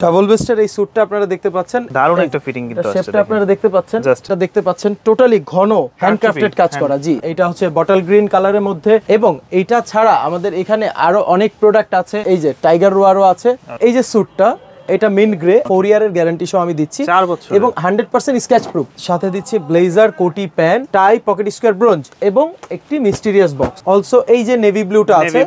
Double বেস্টের এই স্যুটটা আপনারা দেখতে পাচ্ছেন, দারুণ একটা ফিটিং কিন্তু আছে। শেপটা আপনারা দেখতে পাচ্ছেন, এটা দেখতে পাচ্ছেন টোটালি ঘন হ্যান্ডক্রাফটেড কাজ করা। জি, এটা হচ্ছে বটল গ্রিন কালারের মধ্যে, এবং এইটা ছাড়া আমাদের এখানে আরো অনেক প্রোডাক্ট আছে। এই যে টাইগার রোয়ারও আছে। এই যে স্যুটটা, এটা মিন্ট গ্রে, 4 ইয়ারের গ্যারান্টি সহ আমি দিচ্ছি 4 বছর, এবং 100% স্ক্র্যাচ প্রুফ। সাথে দিচ্ছি ব্লেজার, কোটি, pant, tie, pocket square, bronze এবং একটি মিস্টিরিয়াস বক্স। অলসো এই যে নেভি ব্লুটা আছে,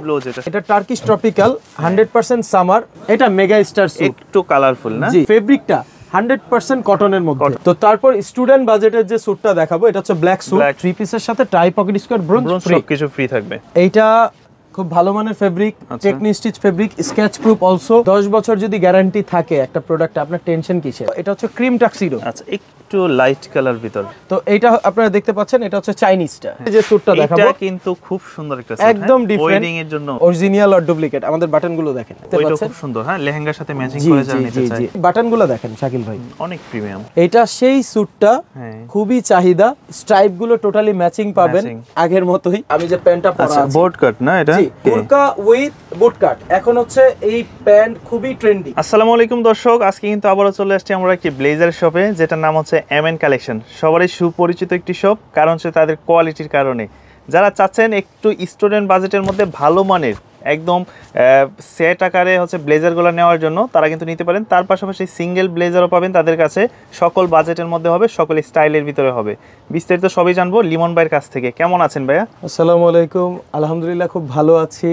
এটা টার্কিশ ট্রপিক্যাল, 100% সামার। এটা মেগা স্টার স্যুট, একটু কালারফুল না? জি, ফেব্রিকটা 100% কটনের মধ্যে। তো তারপর স্টুডেন্ট বাজেটের যে স্যুটটা দেখাবো, এটা হচ্ছে ব্ল্যাক স্যুট, 3 পিসের সাথে টাই, পকেট স্কোয়ার, ব্রোঞ্জ, সবকিছু ফ্রি থাকবে। এইটা খুব ভালো মানের ফেব্রিক, টেকনি stitch fabric, scratch proof. Also 10 বছর যদি গ্যারান্টি থাকে একটা প্রোডাক্ট, আপনার টেনশন কিসের? এটা হচ্ছে ক্রিম টাক্সিডো। আচ্ছা, একটু লাইট কালার ভিতর। তো এইটা আপনারা দেখতে পাচ্ছেন, এটা হচ্ছে চাইনিজটা। এই যে স্যুটটা দেখাবো, এটা কিন্তু খুব সুন্দর একটা সেট, একদম ডিফারেন্ট, ওয়েডিং এর জন্য অরিজিনাল আর ডুপ্লিকেট। আমাদের বাটনগুলো দেখেন, এটা খুব সুন্দর। হ্যাঁ, লেহেঙ্গার সাথে ম্যাচিং করে যারা নিতে চায়, বাটনগুলো দেখেন শাকিল ভাই, অনেক প্রিমিয়াম। এটা সেই স্যুটটা, খুবই চাহিদা। স্ট্রাইপ গুলো টোটালি ম্যাচিং পাবেন আগের মতোই। আমি যে প্যান্টটা পরা আছে, বোট কাট না এটা? জি, বুরকা উইথ বুট কাট। এখন হচ্ছে এই প্যান্ট খুবই ট্রেন্ডি। আসসালামু আলাইকুম দর্শক, আজকে কিন্তু আবারো চলে আসছি আমরা একটি ব্লেজার শপে, যেটার নাম হচ্ছে এমএন কালেকশন। সবারই সুপরিচিত একটি শপ, কারণ হচ্ছে তাদের কোয়ালিটির কারণে। যারা চাচ্ছেন একটু স্টুডেন্ট বাজেটের মধ্যে ভালো মানের একদম সেট আকারে হচ্ছে ব্লেজারগুলো নেওয়ার জন্য, তারা কিন্তু নিতে পারেন। তার পাশাপাশি সিঙ্গেল ব্লেজারও পাবেন তাদের কাছে, সকল বাজেটের মধ্যে হবে, সকল স্টাইলের ভিতরে হবে। বিস্তারিত সবই জানবো লিমন ভাইয়ের কাছ থেকে। কেমন আছেন ভাইয়া? আসসালামু আলাইকুম, আলহামদুলিল্লাহ খুব ভালো আছি।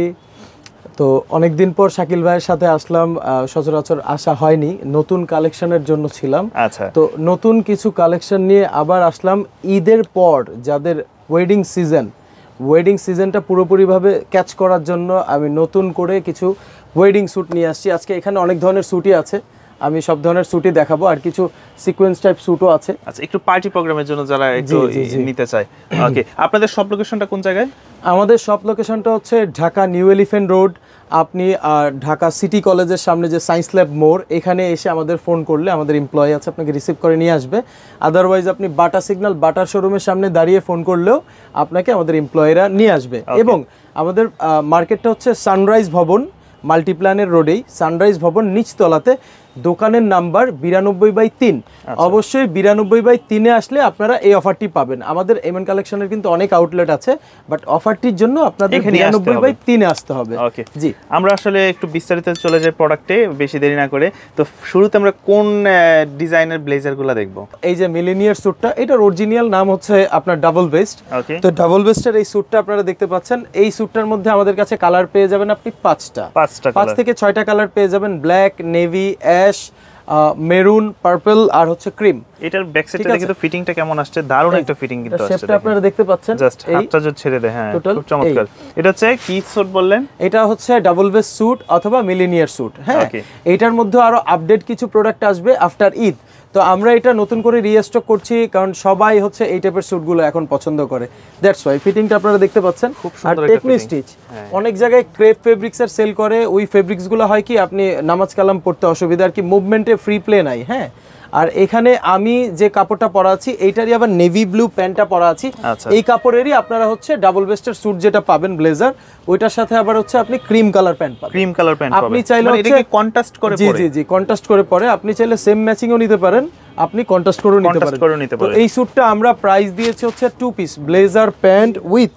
তো অনেকদিন পর শাকিল ভাইয়ের সাথে আসলাম, সচরাচর আসা হয়নি, নতুন কালেকশনের জন্য ছিলাম। আচ্ছা, তো নতুন কিছু কালেকশন নিয়ে আবার আসলাম ঈদের পর। যাদের ওয়েডিং সিজনটা পুরোপুরিভাবে ক্যাচ করার জন্য আমি নতুন করে কিছু ওয়েডিং স্যুট নিয়ে আসছি। আজকে এখানে অনেক ধরনের স্যুটই আছে, আমি সব ধরনের স্যুটই দেখাবো, আর কিছু সিকোয়েন্স টাইপ স্যুটও আছে। আচ্ছা, একটু পার্টি প্রোগ্রামের জন্য যারা একটু নিতে চায়। ওকে, আপনাদের সব লোকেশনটা কোন জায়গায়? আমাদের সব লোকেশনটা হচ্ছে ঢাকা নিউ এলিফ্যান্ট রোড। আপনি ঢাকা সিটি কলেজের সামনে যে সায়েন্স ল্যাব মোড়, এখানে এসে আমাদের ফোন করলে আমাদের এমপ্লয়ি আছে, আপনাকে রিসিভ করে নিয়ে আসবে। আদারওয়াইজ আপনি বাটা সিগন্যাল বাটার শোরুমের সামনে দাঁড়িয়ে ফোন করলেও আপনাকে আমাদের এমপ্লয়িরা নিয়ে আসবে। এবং আমাদের মার্কেটটা হচ্ছে সানরাইজ ভবন, মাল্টিপ্ল্যানের রোডেই, সানরাইজ ভবন নিচতলাতে। দোকানের নাম্বার 92/3। অবশ্যই 92/3-এ আসলে আপনারা এই অফারটি পাবেন। আমাদের এমএন কালেকশনের কিন্তু অনেক আউটলেট আছে, বাট অফারটির জন্য আপনাদের 92/3-এ আসতে হবে। ওকে, জি, আমরা আসলে একটু বিস্তারিত চলে যাই প্রোডাক্টে, বেশি দেরি না করে। তো শুরুতে আমরা কোন ডিজাইনের ব্লেজারগুলো দেখব? এই যে মিলেনিয়ার স্যুটটা, এটার অরিজিনাল নাম হচ্ছে আপনার ডাবল বেস্ট। তো ডাবল বেস্টের এই স্যুটটা আপনারা দেখতে পাচ্ছেন। এই স্যুটটার মধ্যে আমাদের কাছে কালার পেয়ে যাবেন আপনি 5 থেকে 6টা কালার পেয়ে যাবেন। Black, navy, ash, maroon, purple আর হচ্ছে ক্রিম। এটার ব্যাক সাইডে কিন্তু ফিটিংটা কেমন আসছে? দারুণ একটা ফিটিং কিন্তু আসছে। শেপটা আপনারা দেখতে পাচ্ছেন, জাস্ট হাতটা যদি ছেড়ে দেয়, হ্যাঁ, খুব চমৎকার। এটা হচ্ছে কি স্যুট বললেন? এটা হচ্ছে ডাবল বেস্ট স্যুট অথবা মিলেনিয়ার স্যুট। হ্যাঁ, এটার মধ্যে আরো আপডেট কিছু প্রোডাক্ট আসবে আফটার ঈদ। তো আমরা এটা নতুন করে রিস্টক করছি, কারণ সবাই হচ্ছে এই টাইপের স্যুটগুলো এখন পছন্দ করে। দ্যাটস ওয়াই ফিটিংটা আপনারা দেখতে পাচ্ছেন। আর টেকনি স্টিচ, অনেক জায়গায় ক্রেপ ফেব্রিক্সের সেল করে, ওই ফেব্রিক্সগুলো হয় কি আপনি নামাজ কালাম পড়তে অসুবিধা, আর কি মুভমেন্টে ফ্রি প্লে নাই। হ্যাঁ, আর এখানে আমি যে কাপড়টা পরা আছি, এইটারই আবার নেভি ব্লু প্যান্টটা পরা আছি। এই কাপড়েরই আপনারা হচ্ছে ডাবল বেস্টের স্যুট যেটা পাবেন ব্লেজার, ওইটার সাথে আবার হচ্ছে আপনি ক্রিম কালার প্যান্ট পাবেন। ক্রিম কালার প্যান্ট আপনি চাইলে মানে এটাকে কন্ট্রাস্ট করে পরে, জি, কন্ট্রাস্ট করে পরে আপনি চাইলে সেম ম্যাচিংও নিতে পারেন, আপনি কন্ট্রাস্ট করেও নিতে পারেন। তো এই স্যুটটা আমরা প্রাইস দিয়েছি হচ্ছে 2 piece blazer pant with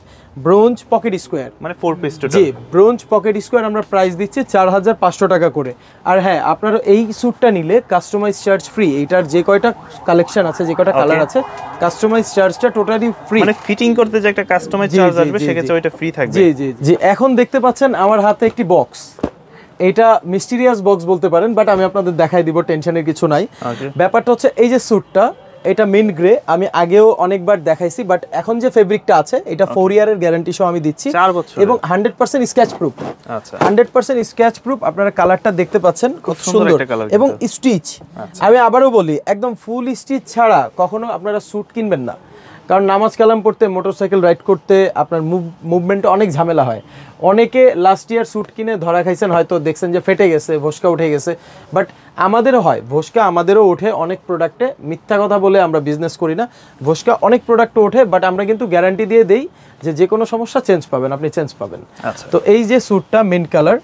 bronze pocket square, মানে 4 পিস টোটাল। জি, ব্রোঞ্জ পকেট স্কোয়ার আমরা প্রাইস দিচ্ছি 4500 টাকা করে। আর হ্যাঁ, আপনারা এই স্যুটটা নিলে কাস্টমাইজ চার্জ ফ্রি। এটার যে কয়টা কালেকশন আছে, যে কয়টা কালার আছে, কাস্টমাইজ চার্জটা টোটালি ফ্রি। মানে ফিটিং করতে যে একটা কাস্টমাইজ চার্জ আসবে, সেক্ষেত্রে ওইটা ফ্রি থাকবে। জি। এখন দেখতে পাচ্ছেন আমার হাতে একটি বক্স, এটা মিস্টিরিয়াস বক্স বলতে পারেন, বাট আমি আপনাদের দেখাই দিব, টেনশনের কিছু নাই। ব্যাপারটা হচ্ছে এই যে স্যুটটা, এটা মিন্ট গ্রে, আমি আগেও অনেকবার দেখাইছি, বাট এখন যে ফেব্রিকটা আছে, এটা 4 ইয়ারের গ্যারান্টি সহ আমি দিচ্ছি 4 বছর, এবং 100% স্ক্র্যাচ প্রুফ। আচ্ছা, 100% স্ক্র্যাচ প্রুফ। আপনারা কালারটা দেখতে পাচ্ছেন, খুব সুন্দর এবং স্টিচ। আমি আবারও বলি, একদম ফুল স্টিচ ছাড়া কখনো আপনারা স্যুট কিনবেন না, কারণ নামাজ কালাম পড়তে, মোটরসাইকেল রাইড করতে আপনার মুভমেন্টে অনেক ঝামেলা হয়। অনেকে লাস্ট ইয়ার স্যুট কিনে ধরা খাইছেন, হয়তো দেখছেন যে ফেটে গেছে, ভোসকা উঠে গেছে, বাট আমাদেরও হয় ভোসকা, আমাদেরও ওঠে অনেক প্রোডাক্টে। মিথ্যা কথা বলে আমরা বিজনেস করি না, ভোসকা অনেক প্রোডাক্টে ওঠে, বাট আমরা কিন্তু গ্যারান্টি দিয়ে দেই যে কোনো সমস্যা চেঞ্জ পাবেন, আপনি চেঞ্জ পাবেন। তো এই যে স্যুটটা মিন্ট কালার,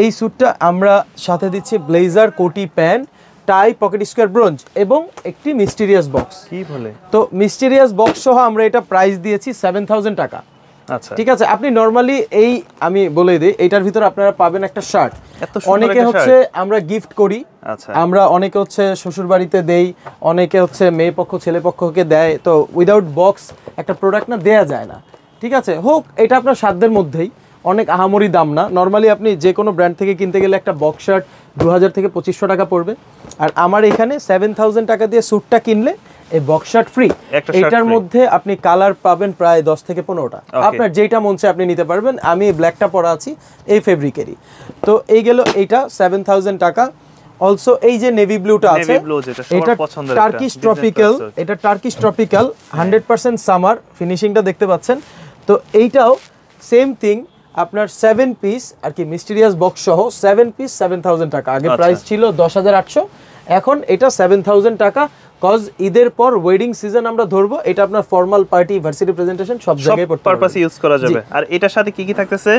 এই স্যুটটা আমরা সাথে দিচ্ছি ব্লেজার, কোটি, pant, tie, pocket square, bronze এবং একটি মিস্টিরিয়াস বক্স। কি বলে? তো মিস্টিরিয়াস বক্স সহ আমরা এটা প্রাইস দিয়েছি 7000 টাকা। আচ্ছা, ঠিক আছে। আপনি নরমালি এই আমি বলে দিই, এইটার ভিতরে আপনারা পাবেন একটা শার্ট। অনেকে হচ্ছে আমরা গিফট করি, আমরা অনেকে হচ্ছে শ্বশুর বাড়িতে দেই, অনেকে হচ্ছে মেয়ে পক্ষ ছেলে পক্ষকে দেয়। তো উইদাউট বক্স একটা প্রোডাক্ট না দেয়া যায় না। ঠিক আছে, হোক এটা আপনার সাধ্যের মধ্যেই, অনেক আহামরি দাম না। নর্মালি আপনি যে কোনো ব্র্যান্ড থেকে কিনতে গেলে একটা বক্স শার্ট 2000 থেকে 2500 টাকা পড়বে। আর আমার এখানে 7000 টাকা দিয়ে স্যুটটা কিনলে এই বক্স শার্ট ফ্রি। এটার মধ্যে আপনি কালার পাবেন প্রায় 10 থেকে 15টা। আপনার যেটা মন চায় আপনি নিতে পারবেন। আমি ব্ল্যাকটা পরা আছি, এই ফেব্রিকেরই। তো এই গেল এইটা 7000 টাকা। অলসো এই যে নেভি ব্লুটা আছে, এটা টার্কিশ ট্রপিক্যাল, এটা টার্কিশ ট্রপিক্যাল 100% সামার ফিনিশিংটা দেখতে পাচ্ছেন। তো এইটাও সেম থিং, আপনার 7 পিস আর কি মিস্টিরিয়াস বক্স সহ 7 পিস 7000 টাকা। আগে প্রাইস ছিল 10800, এখন এটা 7000 টাকা। কজ ঈদের পর ওয়েডিং সিজন আমরা ধরবো, এটা আপনার ফর্মাল পার্টি, ভার্সিটি প্রেজেন্টেশন সব জায়গায় পড়তে পারপাসে ইউজ করা যাবে। আর এটার সাথে কি কি থাকতেছে?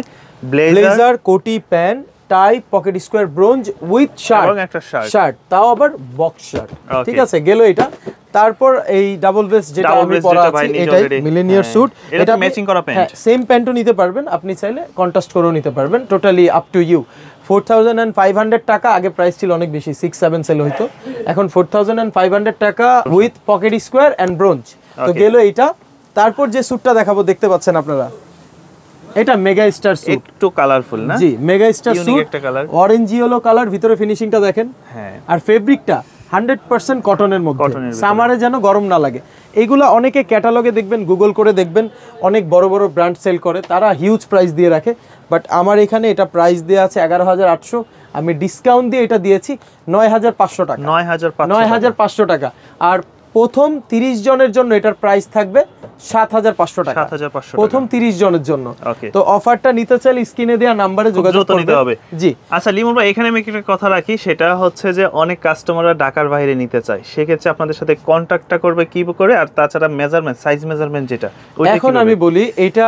ব্লেজার, কোটি, pant, tie, pocket square, brooch with shirt এবং একটা শার্ট, তাও আবার বক্স শার্ট। ঠিক আছে, গেল এটা। তারপর এই ডাবল ভেস্ট যেটা আমি পরা আছি, এটাই মিলেনিয়ার স্যুট। এটা ম্যাচিং করা প্যান্ট, সেম প্যান্টও নিতে পারবেন, আপনি চাইলে কন্ট্রাস্ট করেও নিতে পারবেন, টোটালি আপ টু ইউ। 4500 টাকা, আগে প্রাইস ছিল অনেক বেশি, 6-7 সেল হইতো, এখন 4500 টাকা with pocket square and brooch. তো গেল এইটা। তারপর যে স্যুটটা দেখাবো দেখতে পাচ্ছেন আপনারা, এটা মেগা স্টার স্যুট, একটু কালারফুল না? জি, মেগা স্টার স্যুট, একটা কালার, অরেঞ্জ ইয়েলো কালার, ভিতরে ফিনিশিংটা দেখেন। হ্যাঁ, আর ফেব্রিকটা 100% কটনের মধ্যে, সামারে যেন গরম না লাগে। এইগুলা অনেকে ক্যাটালগে দেখবেন, গুগল করে দেখবেন, অনেক বড় বড় ব্র্যান্ড সেল করে, তারা হিউজ প্রাইস দিয়ে রাখে। বাট আমার এখানে এটা প্রাইস দেওয়া আছে 11800, আমি ডিসকাউন্ট দিয়ে এটা দিয়েছি 9500 টাকা। 9500 টাকা। আর প্রথম 30 জনের জন্য এটার প্রাইস থাকবে 7500 টাকা, প্রথম 30 জনের জন্য। তো অফারটা নিতে চাইলে স্ক্রিনে দেওয়া নম্বরে যোগাযোগ করতে হবে। জি। আচ্ছা লিমন ভাই, এখানে আমি একটা কথা রাখি, সেটা হচ্ছে যে অনেক কাস্টমাররা ঢাকার বাইরে নিতে চায়, সেক্ষেত্রে আপনাদের সাথে কন্ট্যাক্টটা করবে কি করে? আর তাছাড়া মেজারমেন্ট, সাইজ মেজারমেন্ট যেটা, এখন আমি বলি এটা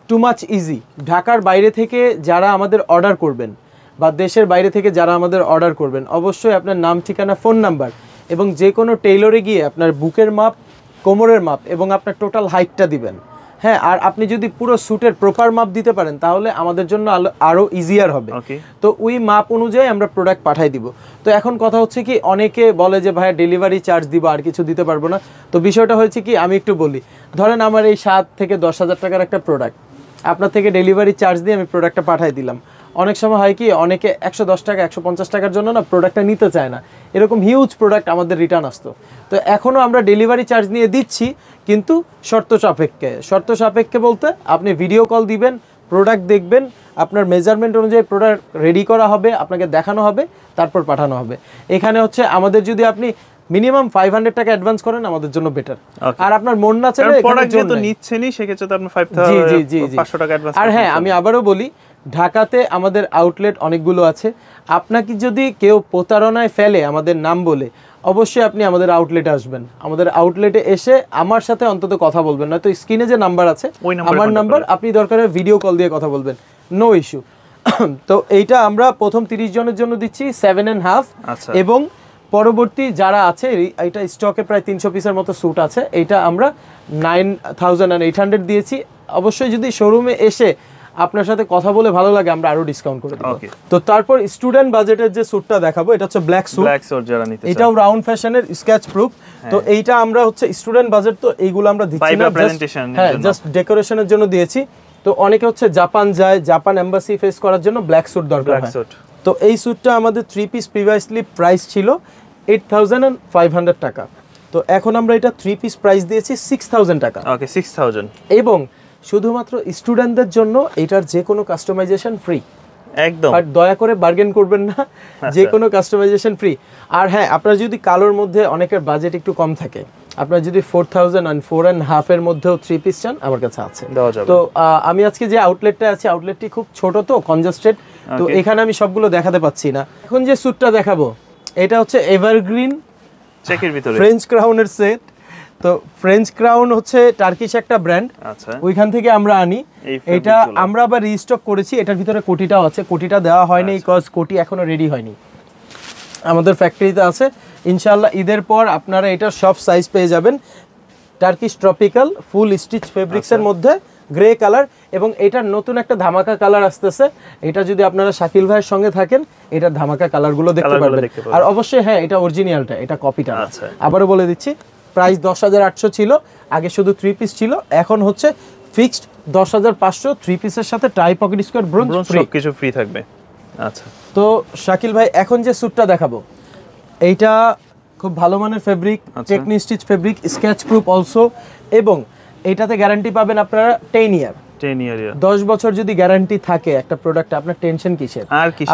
টু মাচ ইজি। ঢাকার বাইরে থেকে যারা আমাদের অর্ডার করবেন বা দেশের বাইরে থেকে যারা আমাদের অর্ডার করবেন, অবশ্যই আপনার নাম, ঠিকানা, ফোন নাম্বার এবং যে কোনো টেইলরে গিয়ে আপনার বুকের মাপ, কোমরের মাপ এবং আপনার টোটাল হাইটটা দিবেন। হ্যাঁ, আর আপনি যদি পুরো স্যুটের প্রপার মাপ দিতে পারেন তাহলে আমাদের জন্য আরো ইজিয়ার হবে। তো ওই মাপ অনুযায়ী আমরা প্রোডাক্ট পাঠাই দিব। তো এখন কথা হচ্ছে কি, অনেকে বলে যে ভাই ডেলিভারি চার্জ দিব, আর কিছু দিতে পারবো না। তো বিষয়টা হয়েছে কি, আমি একটু বলি, ধরেন আমার এই 7 থেকে 10,000 টাকার একটা প্রোডাক্ট, আপনার থেকে ডেলিভারি চার্জ দিয়ে আমি প্রোডাক্টটা পাঠাই দিলাম। অনেক সময় হয় কি, অনেকে 110 টাকা 150 টাকার জন্য না প্রোডাক্টটা নিতে চায় না, এরকম হিউজ প্রোডাক্ট আমাদের রিটার্ন আসতো। তো এখনও আমরা ডেলিভারি চার্জ নিয়ে দিচ্ছি, কিন্তু শর্ত সাপেক্ষে। শর্ত সাপেক্ষে বলতে আপনি ভিডিও কল দিবেন, প্রোডাক্ট দেখবেন, আপনার মেজারমেন্ট অনুযায়ী প্রোডাক্ট রেডি করা হবে, আপনাকে দেখানো হবে, তারপর পাঠানো হবে। এখানে হচ্ছে আমাদের যদি আপনি মিনিমাম 500 টাকা অ্যাডভান্স করেন আমাদের জন্য বেটার। আর আপনার মন না চাইলে প্রোডাক্ট যেহেতু নিচ্ছেনই, সেক্ষেত্রে তো আপনি 500 টাকা অ্যাডভান্স। আর হ্যাঁ, আমি আবারও বলি, ঢাকাতে আমাদের আউটলেট অনেকগুলো আছে। আপনাকে যদি কেউ প্রতারণায় ফেলে আমাদের নাম বলে, অবশ্যই আপনি আমাদের আউটলেটে আসবেন। আমাদের আউটলেটে এসে আমার সাথে অন্তত কথা বলবেন, নয়তো স্ক্রিনে যে নাম্বার আছে আমার নাম্বার, আপনি দরকারে ভিডিও কল দিয়ে কথা বলবেন, নো ইস্যু। তো এইটা আমরা প্রথম 30 জনের জন্য দিচ্ছি 7.5, এবং পরবর্তী যারা আছে, এটা স্টকে প্রায় 300 পিসের মতো স্যুট আছে, এইটা আমরা 9800 দিয়েছি। অবশ্যই যদি শোরুমে এসে আপনার সাথে কথা বলে ভালো লাগে, আমরা আরো ডিসকাউন্ট করে দেব। তো তারপর স্টুডেন্ট বাজেটের যে স্যুটটা দেখাবো, এটা হচ্ছে ব্ল্যাক স্যুট, যারা নিতে চায়, এটাও রাউন্ড ফ্যাশনের স্কেচ প্রুফ। তো এইটা আমরা হচ্ছে স্টুডেন্ট বাজেট, তো এইগুলো আমরা দিচ্ছি না, হ্যাঁ জাস্ট ডেকোরেশনের জন্য দিয়েছি। তো অনেকে হচ্ছে জাপান যায়, জাপান এম্বাসি ফেস করার জন্য ব্ল্যাক স্যুট দরকার হয়। তো এই স্যুটটা আমাদের 3 পিস প্রিভিয়াসলি প্রাইস ছিল 8500 টাকা। তো এখন আমরা এটা 3 পিস প্রাইস দিয়েছি 6000 টাকা। ওকে, 6000। এবং শুধুমাত্র স্টুডেন্টদের জন্য এটার যে কোনো কাস্টমাইজেশন ফ্রি, একদম। আর দয়া করে বার্গেন করবেন না, যে কোনো কাস্টমাইজেশন ফ্রি। আর হ্যাঁ, আপনার যদি কালোর মধ্যে অনেকের বাজেট একটু কম থাকে, আপনার যদি 4000 and 4.5 এর মধ্যেও 3 পিস চান, আমার কাছে আছে। তো আমি আজকে যে আউটলেটটা আছে, আউটলেটটি খুব ছোট, তো কনজাস্টেড, তো এখানে আমি সবগুলো দেখাতে পাচ্ছি না। এখন যে স্যুটটা দেখাবো, এটা হচ্ছে এভারগ্রিন চেকের ভিতরে ফ্রেঞ্চ ক্রাউনের সেট। তো ফ্রেঞ্চ ক্রাউন হচ্ছে টার্কিশ একটা ব্র্যান্ড, আচ্ছা ওইখান থেকে আমরা আনি। এটা আমরা আবার রিস্টক করেছি, এটার ভিতরে কোটিটাও আছে, কোটিটা দেওয়া হয়নি বিকজ কোটি এখনো রেডি হয়নি, আমাদের ফ্যাক্টরিতে আছে। ইনশাআল্লাহ ঈদের পর আপনারা এটার সব সাইজ পেয়ে যাবেন। টার্কিশ ট্রপিক্যাল ফুল স্টিচ ফেব্রিক্সের মধ্যে গ্রে কালার, এবং এটার নতুন একটা ধামাকা কালার আসতেছে। এটা যদি আপনারা শাকিল ভাইয়ের সঙ্গে থাকেন, এটার ধামাকা কালারগুলো দেখতে পারবেন। আর অবশ্যই হ্যাঁ, এটা অরিজিনালটা, এটা কপিটা। আবারও বলে দিচ্ছি, প্রাইস 10,800 ছিল আগে, শুধু 3 পিস ছিল, এখন হচ্ছে ফিক্সড 10,500। 3 পিসের সাথে টাই পকেট স্কোয়ার ব্রোঞ্জ সবকিছু ফ্রি থাকবে। আচ্ছা, তো শাকিল ভাই এখন যে স্যুটটা দেখাবো, এইটা খুব ভালো মানের ফেব্রিক, টেকনি stitch fabric, scratch proof also, এবং এইটাতে গ্যারান্টি পাবেন আপনারা 10 ইয়ার। 10 বছর যদি গ্যারান্টি থাকে একটা প্রোডাক্টে, আপনার টেনশন কিসের?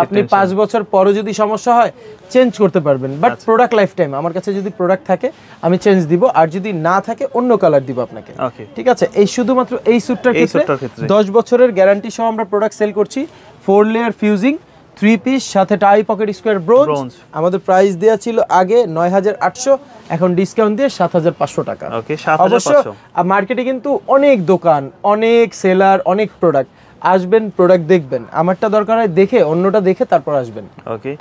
আপনি 5 বছর পরে যদি সমস্যা হয় চেঞ্জ করতে পারবেন, বাট প্রোডাক্ট লাইফ টাইম আমার কাছে যদি প্রোডাক্ট থাকে আমি চেঞ্জ দিব, আর যদি না থাকে অন্য কালার দিব আপনাকে। ঠিক আছে, এই শুধুমাত্র এই স্যুটটার ক্ষেত্রে 10 বছরের গ্যারান্টি সহ আমরা প্রোডাক্ট সেল করছি। 4 লেয়ার ফিউজিং 3 পিস সাথে টাই পকেট স্কোয়ার ব্রোঞ্জ। আমাদের প্রাইস দেওয়া ছিল আগে 9,800, এখন ডিসকাউন্ট দিয়ে 7,500 টাকা। অবশ্য মার্কেটে কিন্তু অনেক দোকান, অনেক সেলার, অনেক প্রোডাক্ট, আসবেন প্রোডাক্ট দেখবেন, আমারটা দরকার হয় দেখে অন্যটা দেখে তারপর আসবেন।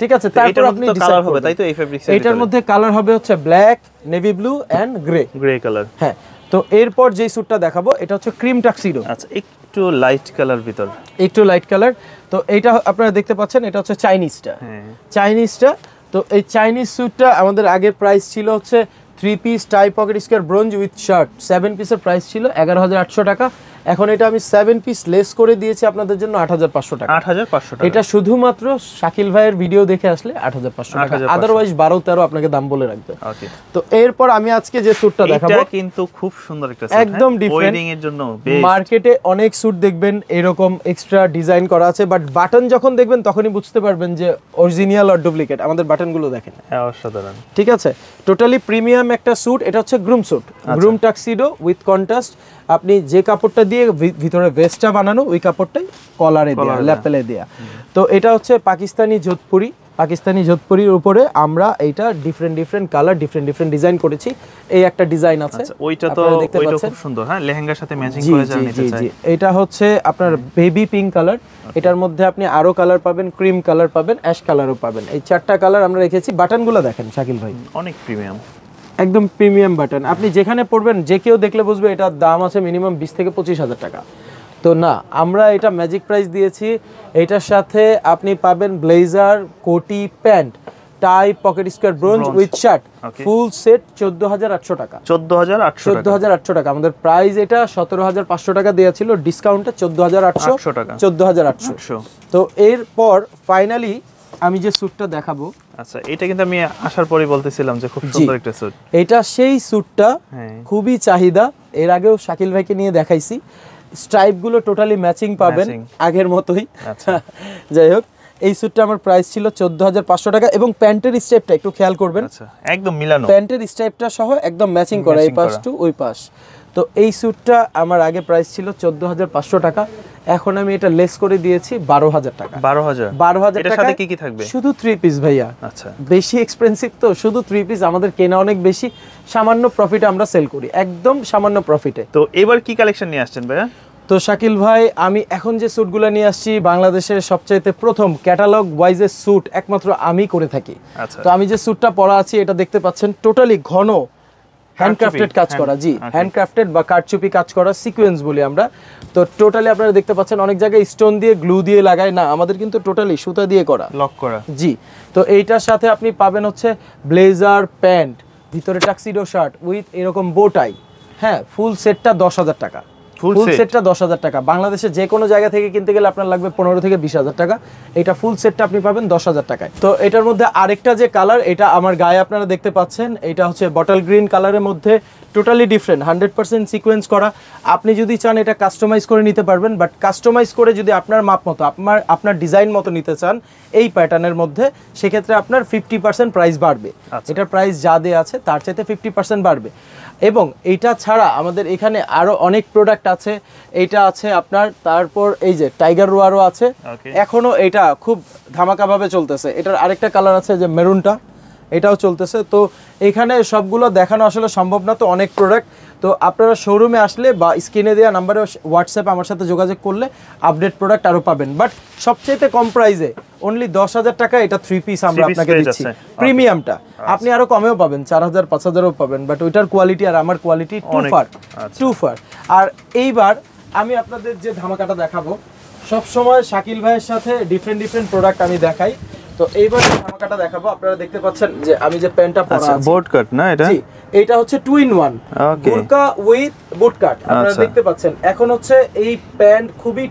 ঠিক আছে, তারপর আপনি কালার হবে, তাই তো এই ফেব্রিক্স এটার মধ্যে কালার হবে হচ্ছে black, navy blue and grey colour. হ্যাঁ, তো এরপর যে স্যুটটা দেখাবো এটা হচ্ছে ক্রিম টাক্সিডো। আচ্ছা, একটু লাইট কালার ভিতর, একটু লাইট কালার। তো এইটা আপনারা দেখতে পাচ্ছেন, এটা হচ্ছে চাইনিজটা। তো এই চাইনিজ স্যুটটা আমাদের আগের প্রাইস ছিল হচ্ছে 3 piece tie pocket square brooch with shirt, 7 পিসের প্রাইস ছিল 11,800 টাকা। এখন এটা আমি 7 পিস লেস করে দিয়েছি আপনাদের জন্য 8,500 টাকা। 8,500 টাকা। এটা শুধুমাত্র শাকিল ভাইয়ের ভিডিও দেখে আসলে 8,500 টাকা, আদারওয়াইজ 12-13 আপনাকে দাম বলে রাখবে। ওকে, তো এরপর আমি আজকে যে স্যুটটা দেখাবো, এটা কিন্তু খুব সুন্দর একটা স্যুট, একদম ডিফারেন্ট। ওয়েডিং এর জন্য বেস্ট। মার্কেটে অনেক স্যুট দেখবেন এরকম এক্সট্রা ডিজাইন করা আছে, বাট বাটন যখন দেখবেন তখনই বুঝতে পারবেন যে অরিজিনাল আর ডুপ্লিকেট। আমাদের বাটনগুলো দেখেন, হ্যাঁ অসাধারণ। ঠিক আছে, টোটালি প্রিমিয়াম একটা স্যুট। এটা হচ্ছে groom suit, groom tuxedo with contrast. আপনি যে কাপড়টা দিয়ে ভিতরে ভেস্টটা বানানো, ওই কাপড়টাই কলারে দেয়া, ল্যাপেলে দেয়া। তো এটা হচ্ছে পাকিস্তানি যোধপুরি, পাকিস্তানি যোধপুরির উপরে আমরা এইটা ডিফারেন্ট কালার, ডিফারেন্ট ডিজাইন করেছি। এই একটা ডিজাইন আছে, ওইটা তো ওইটা খুব সুন্দর, হ্যাঁ লেহেঙ্গার সাথে ম্যাচিং করে যা নিতে চাই। এটা হচ্ছে আপনার বেবি পিঙ্ক কালার, এটার মধ্যে আপনি আরো কালার পাবেন, ক্রিম কালার পাবেন, অ্যাশ কালারও পাবেন। এই 4টা কালার আমরা রেখেছি। বাটনগুলো দেখেন শাকিল ভাই, অনেক প্রিমিয়াম, একদম প্রিমিয়াম বাটন। আপনি যেখানে পড়বেন যে কেউ দেখলে বুঝবে এটার দাম আছে মিনিমাম 20 থেকে 25,000 টাকা। তো না, আমরা এটা ম্যাজিক প্রাইস দিয়েছি। এটার সাথে আপনি পাবেন ব্লেজার, কোটি, pant, tie pocket square brooch with shirt, full set 14,800 টাকা। 14,800 টাকা আমাদের প্রাইস। এটা 17,500 টাকা দেওয়া ছিল, ডিসকাউন্টে 14,800 টাকা, 14,800। তো এরপর ফাইনালি আমি যে স্যুটটা দেখাবো, আচ্ছা এটা কিন্তু আমি আসার পরেই বলতেছিলাম যে খুব সুন্দর একটা স্যুট। এটা সেই স্যুটটা, খুবই চাহিদা। এর আগেও শাকিল ভাইকে নিয়ে দেখাইছি। স্ট্রাইপ গুলো টোটালি ম্যাচিং পাবেন আগের মতোই। যাই হোক, এই স্যুটটা আমার প্রাইস ছিল 14,500 টাকা, এবং প্যান্টের স্ট্রাইপটা একটু খেয়াল করবেন, একদম মিলানো, প্যান্টের স্ট্রাইপটা সহ একদম ম্যাচিং করা, এই পাশ টু ওই পাশ। তো এই স্যুটটা আমার আগে প্রাইস ছিল 14,500 টাকা, এখন আমি এটা লেস করে দিয়েছি 12,000 টাকা। 12,000 এটার সাথে কি কি থাকবে? শুধু 3 পিস ভাইয়া। আচ্ছা, বেশি এক্সপেন্সিভ তো, শুধু 3 পিস। আমাদের কেনা অনেক বেশি, সামান্য প্রফিটে আমরা সেল করি, একদম সামান্য প্রফিটে। তো এবার কি কালেকশন নিয়ে আসছেন ভাইয়া? তো শাকিল ভাই, আমি এখন যে স্যুটগুলো নিয়ে আসছি, বাংলাদেশের সবচাইতে প্রথম ক্যাটালগ ওয়াইজের স্যুট একমাত্র আমি করে থাকি। তো আমি যে স্যুটটা পরা আছি, এটা দেখতে পাচ্ছেন টোটালি ঘন হ্যান্ডক্রাফটেড কাজ করা। জি, হ্যান্ডক্রাফটেড বা কারচুপি কাজ করা, সিকোয়েন্স বলি আমরা। তো টোটালি আপনারা দেখতে পাচ্ছেন, অনেক জায়গায় স্টোন দিয়ে গ্লু দিয়ে লাগায় না, আমাদের কিন্তু টোটালি সুতা দিয়ে করা, লক করা। জি, তো এইটার সাথে আপনি পাবেন হচ্ছে ব্লেজার, প্যান্ট, ভিতরে টাক্সিডো শার্ট উইথ এরকম বোটাই। হ্যাঁ, ফুল সেটটা 10,000 টাকা। ফুল সেটটা 10,000 টাকা। বাংলাদেশে যে কোনো জায়গা থেকে কিনতে গেলে আপনার লাগবে 15 থেকে 20,000 টাকা। এটা ফুল সেটটা আপনি পাবেন 10,000 টাকায়। তো এটার মধ্যে আরেকটা যে কালার, এটা আমার গায়ে আপনারা দেখতে পাচ্ছেন, এটা হচ্ছে বটল গ্রিন কালারের মধ্যে, টোটালি ডিফারেন্ট, 100% সিকোয়েন্স করা। আপনি যদি চান এটা কাস্টমাইজ করে নিতে পারবেন, বাট কাস্টমাইজ করে যদি আপনার মাপ মতো, আপনার ডিজাইন মতো নিতে চান এই প্যাটার্নের মধ্যে, সেক্ষেত্রে আপনার 50% প্রাইস বাড়বে। এটার প্রাইস যা দেওয়া আছে তার চাইতে 50% বাড়বে। এবং এইটা ছাড়া আমাদের এখানে আরো অনেক প্রোডাক্ট আছে। এইটা আছে আপনার, তারপর এই যে টাইগার রোয়ারও আছে, এখনো এটা খুব ধামাকাভাবে চলতেছে। এটার আরেকটা কালার আছে যে মেরুনটা, এটাও চলতেছে। তো এখানে সবগুলো দেখানো আসলে সম্ভব না, তো অনেক প্রোডাক্ট। তো আপনারা শোরুমে আসলে বা স্ক্রিনে দেওয়া নাম্বারে হোয়াটসঅ্যাপে আমার সাথে যোগাযোগ করলে আপডেট প্রোডাক্ট আরও পাবেন। বাট সবচেয়ে কম প্রাইসে অনলি 10,000 টাকা এটা 3 পিস আমরা আপনাকে দিচ্ছি প্রিমিয়ামটা। আপনি আরও কমেও পাবেন, 4,000 5,000ও পাবেন, বাট ওইটার কোয়ালিটি আর আমার কোয়ালিটি টু ফার। আর এইবার আমি আপনাদের যে ধামাকাটা দেখাবো, সব সময় শাকিল ভাইয়ের সাথে ডিফারেন্ট প্রোডাক্ট আমি দেখাই। তো এইবার ধামাকাটা দেখাবো, আপনারা দেখতে পাচ্ছেন যে আমি যে প্যান্টটা পরা আছে বোট কাট না এটা? জি, এটা হচ্ছে 2 in 1 বোরকা উইথ বুট কাট। আপনারা দেখতে পাচ্ছেন এখন হচ্ছে এই প্যান্ট খুবই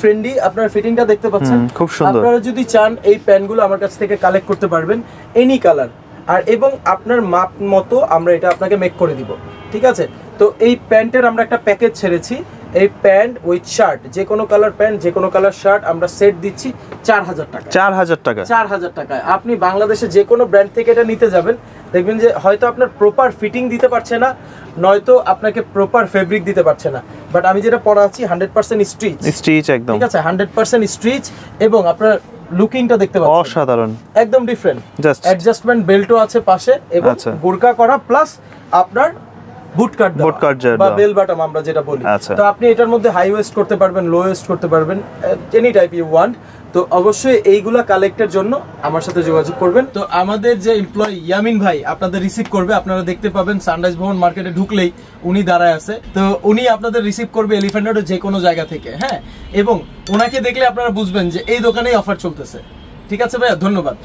ট্রেন্ডি, আপনারা ফিটিংটা দেখতে পাচ্ছেন খুব সুন্দর। আপনারা যদি চান এই প্যান্টগুলো আমার কাছ থেকে কালেক্ট করতে পারবেন এনি কালার, আর এবং আপনার মাপ মতো আমরা এটা আপনাকে মেক করে দিব, ঠিক আছে? তো এই প্যান্টের আমরা একটা প্যাকেজ ছেড়েছি, এই প্যান্ট উইথ শার্ট, যে কোনো কালার প্যান্ট যে কোনো কালার শার্ট আমরা সেট দিচ্ছি 4,000 টাকা। 4,000 টাকায় আপনি বাংলাদেশে যে কোনো ব্র্যান্ড থেকে এটা নিতে যাবেন, দেখবেন যে হয়তো আপনার প্রপার ফিটিং দিতে পারছে না, নয়তো আপনাকে প্রপার ফেব্রিক দিতে পারছে না, বাট আমি যেটা পরা আছি 100% স্টিচ একদম, ঠিক আছে? 100% স্টিচ, এবং আপনার লুকিংটা দেখতে পাচ্ছেন অসাধারণ, একদম ডিফারেন্ট। অ্যাডজাস্টমেন্ট বেল্টও আছে পাশে, এবং বোরকা করা প্লাস আপনার বুট কাট বা বেল বাটম আমরা যেটা বলি। তো আপনি এটার মধ্যে হাই ওয়েস্ট করতে পারবেন, লো ওয়েস্ট করতে পারবেন, এনি টাইপ ইউ ওয়ান্ট। তো অবশ্যই এইগুলা কালেক্টের জন্য আমার সাথে যোগাযোগ করবেন। তো আমাদের যে এমপ্লয়ি ইয়ামিন ভাই আপনাদের রিসিভ করবে, আপনারা দেখতে পাবেন সানরাইজ ভবন মার্কেটে ঢুকলেই উনি দাঁড়ায় আছে। তো উনি আপনাদের রিসিভ করবে এলিফ্যান্ট রোডের যে কোনো জায়গা থেকে, হ্যাঁ, এবং ওনাকে দেখলে আপনারা বুঝবেন যে এই দোকানেই অফার চলতেছে। ঠিক আছে ভাইয়া, ধন্যবাদ।